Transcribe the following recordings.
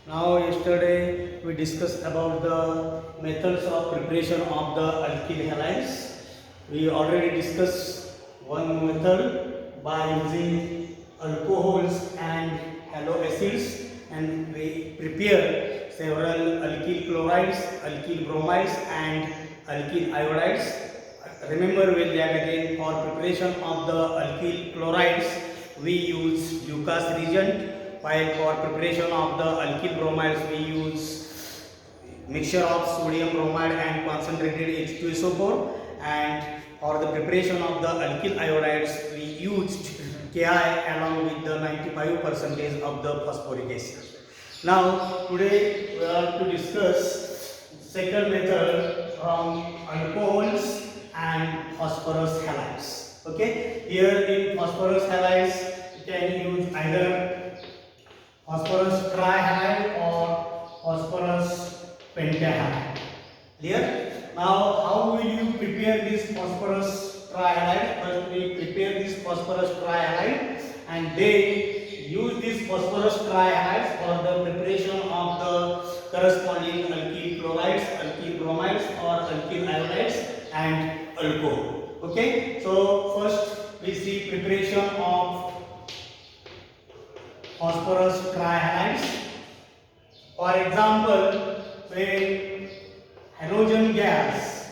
Now, yesterday we discussed about the methods of preparation of the alkyl halides. We already discussed one method by using alcohols and halo acids, and we prepare several alkyl chlorides, alkyl bromides, and alkyl iodides. Remember well that again for preparation of the alkyl chlorides we use Lucas reagent, while for preparation of the alkyl bromides we use mixture of sodium bromide and concentrated H2SO4, and for the preparation of the alkyl iodides we used Ki along with the 95% of the phosphoric acid. Now today we are to discuss second method from alcohols and phosphorus halides. Okay, here in phosphorus halides you can use either phosphorus trihalide or phosphorus pentahalide. Clear? Now, how will you prepare this phosphorus trihalide? First, we prepare this phosphorus trihalide and then use this phosphorus trihalide for the preparation of the corresponding alkyl chlorides, alkyl bromides, or alkyl iodides and alcohol. Okay, so first we see preparation of phosphorus trihalides. For example, when halogen gas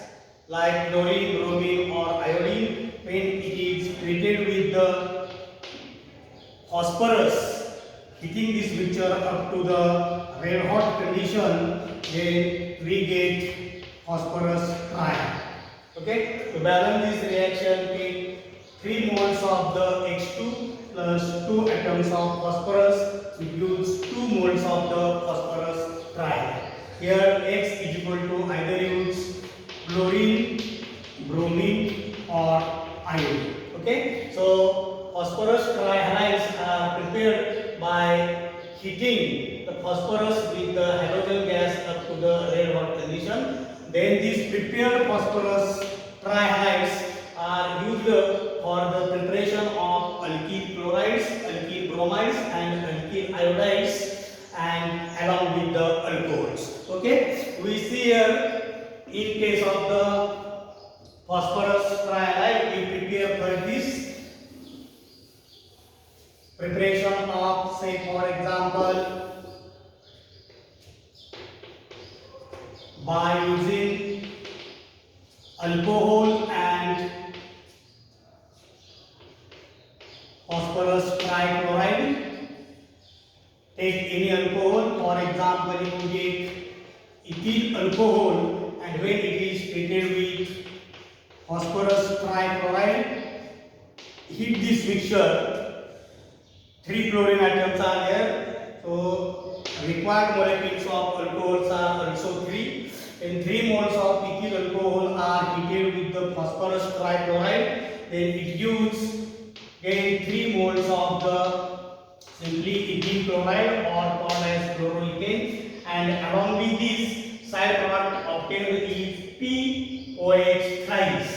like chlorine, bromine, or iodine, when it is treated with the phosphorus, heating this mixture up to the red hot condition, then we get phosphorus trihalide. Okay, to balance this reaction, take 3 moles of the H2 plus 2 atoms of phosphorus, we use 2 moles of the phosphorus trihalide. Here X is equal to either use chlorine, bromine, or iodine. Okay, so phosphorus trihalides are prepared by heating the phosphorus with the halogen gas up to the red hot condition. Then these prepared phosphorus trihalides are used for the preparation of alkyl chlorides, alkyl bromides, and alkyl iodides, and along with the alcohols. Okay, we see here in case of the phosphorus trihalide, we prepare for this preparation of, say for example, by using alcohol and phosphorus trichloride. Take any alcohol, for example, if you take ethyl alcohol, and when it is treated with phosphorus trichloride, heat this mixture. 3 chlorine atoms are there, so required molecules of alcohols are also 3. And 3 moles of ethyl alcohol are heated with the phosphorus trichloride, then it gives again 3 moles of the simply ethyl chloride or called as chloroethane, and along with this side product obtained is POH thrice.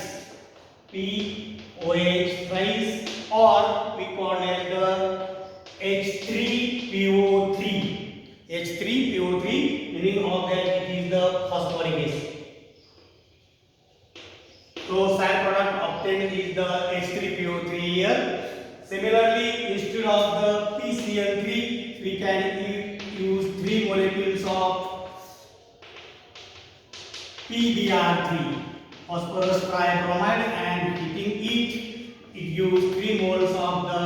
POH thrice, or we call it the H3PO3. H3PO3, meaning of that it is the phosphoric acid. So side product obtained is the H3PO3 here. Similarly, instead of the PCl3, we can use 3 molecules of PBr3, phosphorus tribromide, and heating it gives 3 moles of the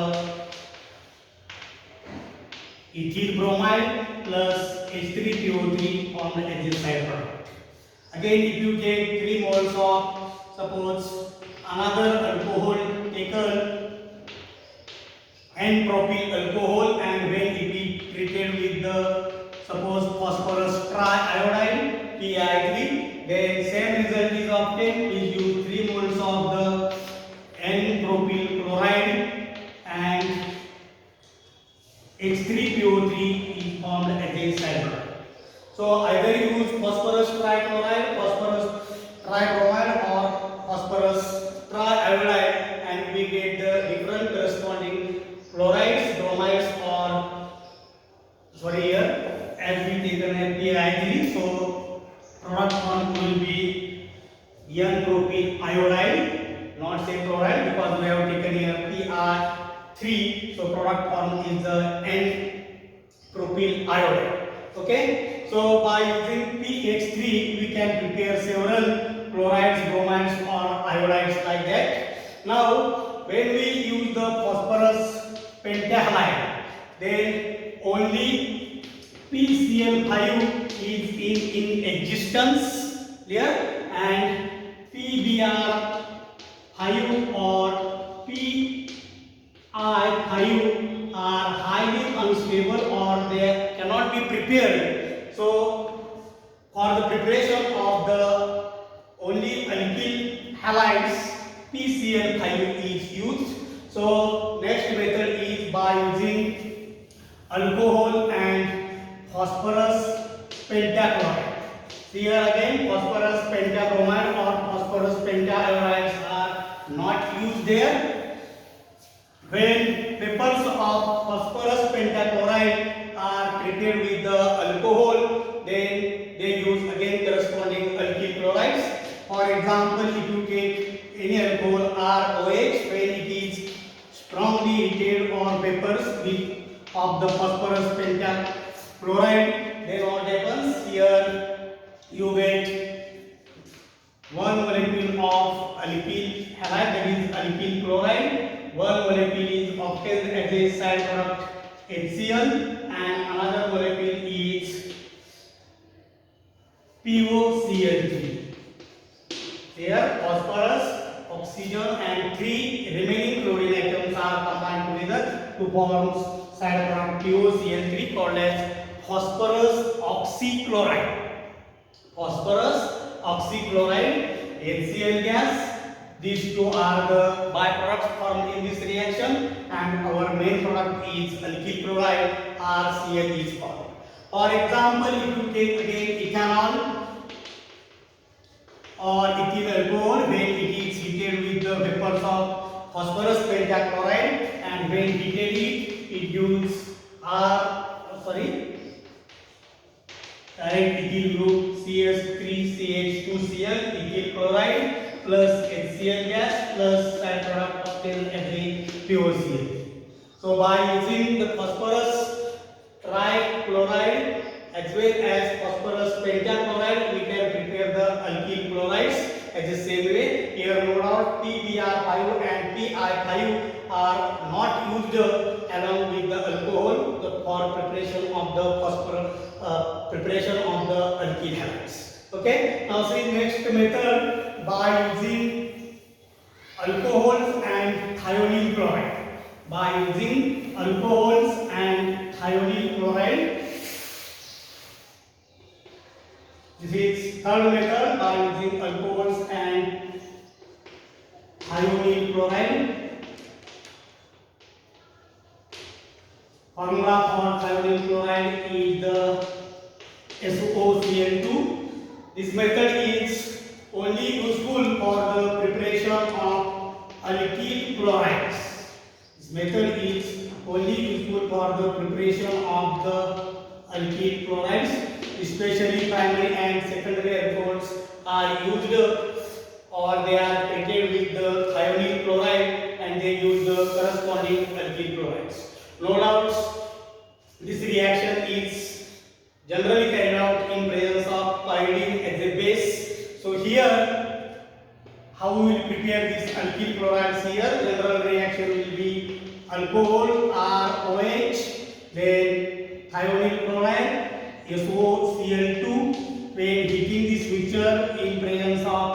ethyl bromide plus H3PO3 on the exit side product. Again, if you take 3 moles of, suppose, another alcohol taken, N-propyl alcohol, and when it is treated with the, suppose, phosphorus triiodide PI3, then same result is obtained. Is use 3 moles of the N-propyl chloride and H3PO3 is formed against side product. So either use phosphorus trichloride, phosphorus tribromide, or phosphorus triiodide, and we get the different corresponding chlorides, bromides, or sorry here, as taken as PiI3, so product form will be N-propyl iodide, not say chloride, because we have taken here Pi3, so product form is the N-propyl iodide. Okay, so by using PX3 we can prepare several chlorides, bromides or iodides like that. Now when we use the phosphorus pentahalide, then only PCl5 is in existence here, and PBr5 or PI5 are highly unstable or they cannot be prepared. So for the preparation of the only alkyl halides, PCl5 is used. So next method is by using alcohol and phosphorus pentachloride. Here again phosphorus pentabromide or phosphorus pentaiodides are not used there. When vapors of phosphorus pentachloride are prepared with the alcohol, then they use again corresponding alkyl chlorides. For example, if you take any alcohol ROH, when it is strongly heated or vapors of the phosphorus pentachloride, then what happens here? You get one molecule of alkyl halide, that is alkyl chloride. One molecule is obtained as a side product HCl, and another molecule is POCl3. Here phosphorus, oxygen and three remaining chlorine atoms are combined together to form side product POCl3 called as phosphorus oxychloride. Phosphorus oxychloride, HCl gas. These two are the byproducts formed in this reaction, and our main product is alkyl chloride, RCl is formed. For example, if you take again ethanol or ethyl alcohol, when it is heated with the vapors of phosphorus pentachloride, and when heated it gives direct ethyl group CH3CH2Cl, ethyl chloride plus HCl gas plus side product obtained as a POCl. So by using the phosphorus trichloride as well as phosphorus pentachloride, we can prepare the alkyl chlorides as the same way. Here no doubt PBr5 and PI5 are not used along with the alcohol for preparation of the preparation of the alkyl halides. Okay, now see next method by using alcohols and thionyl chloride. By using alcohols and thionyl chloride, this is third method by using alcohols and thionyl chloride. Formula for thionyl chloride is the SOCl2. This method is only useful for the preparation of alkyl chlorides. This method is only useful for the preparation of the alkyl chlorides, especially primary and secondary alcohols are used or they are treated with the thionyl chloride and they use the corresponding alkyl chlorides. No doubt this reaction is generally carried out in presence of pyridine as a base. So here how we will prepare this alkyl chlorides here? General reaction will be alcohol ROH, then thionyl chloride SOCl2. When heating this mixture in presence of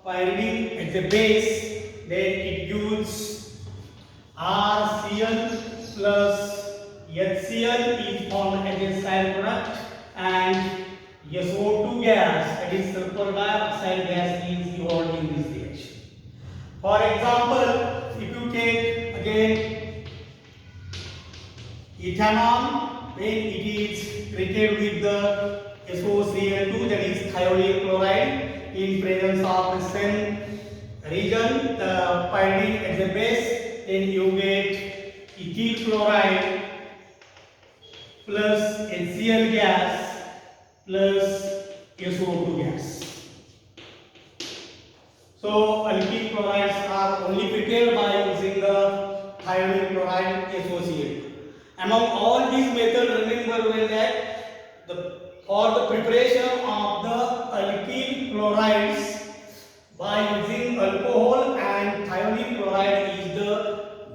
pyridine as a base, then it gives RCl plus HCl is formed as a side product, and SO2 gas, that is sulfur dioxide gas, is evolved in this reaction. For example, if you take again ethanol, when it is treated with the SOCl2, that is thionyl chloride, in presence of the same region, the pyridine as a base, then you get ethyl chloride plus HCl gas plus SO2 gas. So alkyl chlorides are only prepared by using the thionyl chloride associate. Among all these methods, remember well that for the preparation of the alkyl chlorides by using alcohol and thionyl chloride is the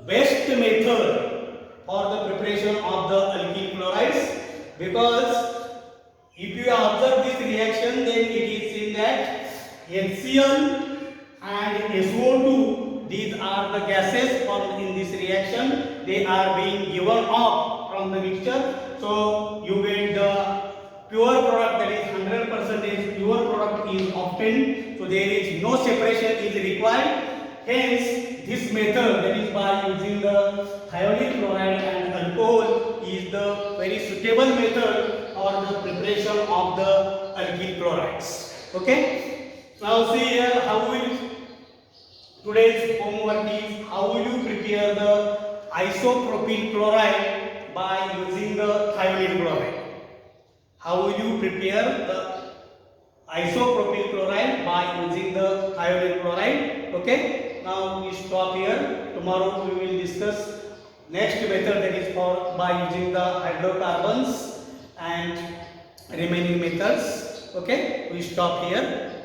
best method for the preparation of the alkyl chlorides, because if you observe this reaction, then it is seen that HCl and SO2, these are the gases formed in this reaction. They are being given off from the mixture. So you get the pure product, that is 100% pure product is obtained. So there is no separation is required. Hence this method, that is by using the thionyl chloride and alcohol, is the very suitable method for the preparation of the alkyl chlorides. Okay. Now see here how will today's homework is how will you prepare the isopropyl chloride by using the thionyl chloride. How will you prepare the isopropyl chloride by using the thionyl chloride? Okay. Now we stop here. Tomorrow we will discuss next method, that is for by using the hydrocarbons and remaining methods. Okay. We stop here.